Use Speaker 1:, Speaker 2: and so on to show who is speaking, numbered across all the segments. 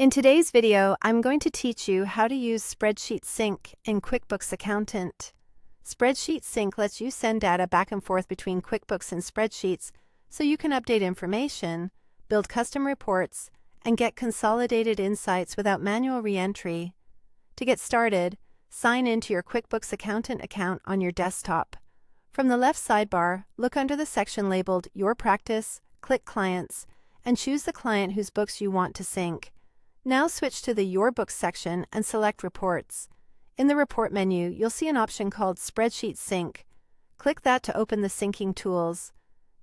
Speaker 1: In today's video, I'm going to teach you how to use Spreadsheet Sync in QuickBooks Accountant. Spreadsheet Sync lets you send data back and forth between QuickBooks and spreadsheets so you can update information, build custom reports, and get consolidated insights without manual re-entry. To get started, sign in to your QuickBooks Accountant account on your desktop. From the left sidebar, look under the section labeled Your Practice, click Clients, and choose the client whose books you want to sync. Now switch to the Your Books section and select Reports. In the Report menu, you'll see an option called Spreadsheet Sync. Click that to open the syncing tools.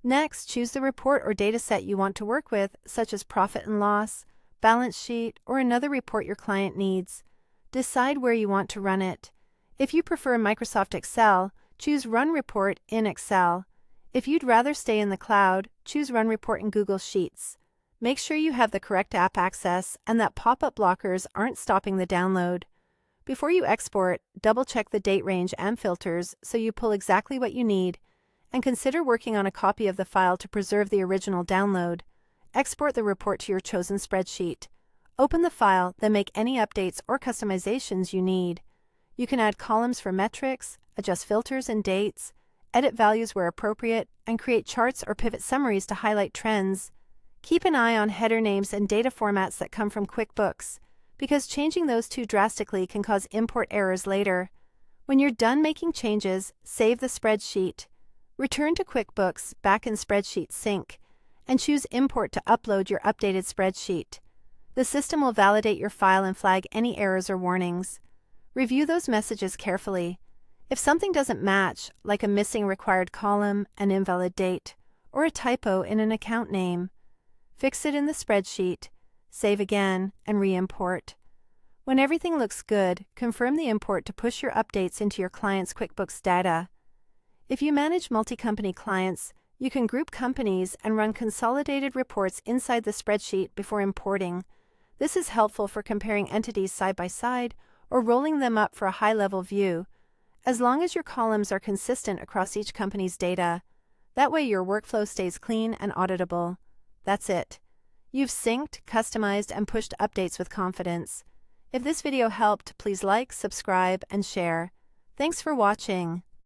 Speaker 1: Next, choose the report or dataset you want to work with, such as profit and loss, balance sheet, or another report your client needs. Decide where you want to run it. If you prefer Microsoft Excel, choose Run Report in Excel. If you'd rather stay in the cloud, choose Run Report in Google Sheets. Make sure you have the correct app access and that pop-up blockers aren't stopping the download. Before you export, double-check the date range and filters so you pull exactly what you need, and consider working on a copy of the file to preserve the original download. Export the report to your chosen spreadsheet. Open the file, then make any updates or customizations you need. You can add columns for metrics, adjust filters and dates, edit values where appropriate, and create charts or pivot summaries to highlight trends. Keep an eye on header names and data formats that come from QuickBooks, because changing those too drastically can cause import errors later. When you're done making changes, save the spreadsheet. Return to QuickBooks back in Spreadsheet Sync, and choose Import to upload your updated spreadsheet. The system will validate your file and flag any errors or warnings. Review those messages carefully. If something doesn't match, like a missing required column, an invalid date, or a typo in an account name, fix it in the spreadsheet, save again, and re-import. When everything looks good, confirm the import to push your updates into your client's QuickBooks data. If you manage multi-company clients, you can group companies and run consolidated reports inside the spreadsheet before importing. This is helpful for comparing entities side by side or rolling them up for a high-level view, as long as your columns are consistent across each company's data. That way your workflow stays clean and auditable. That's it. You've synced, customized, and pushed updates with confidence. If this video helped, please like, subscribe, and share. Thanks for watching.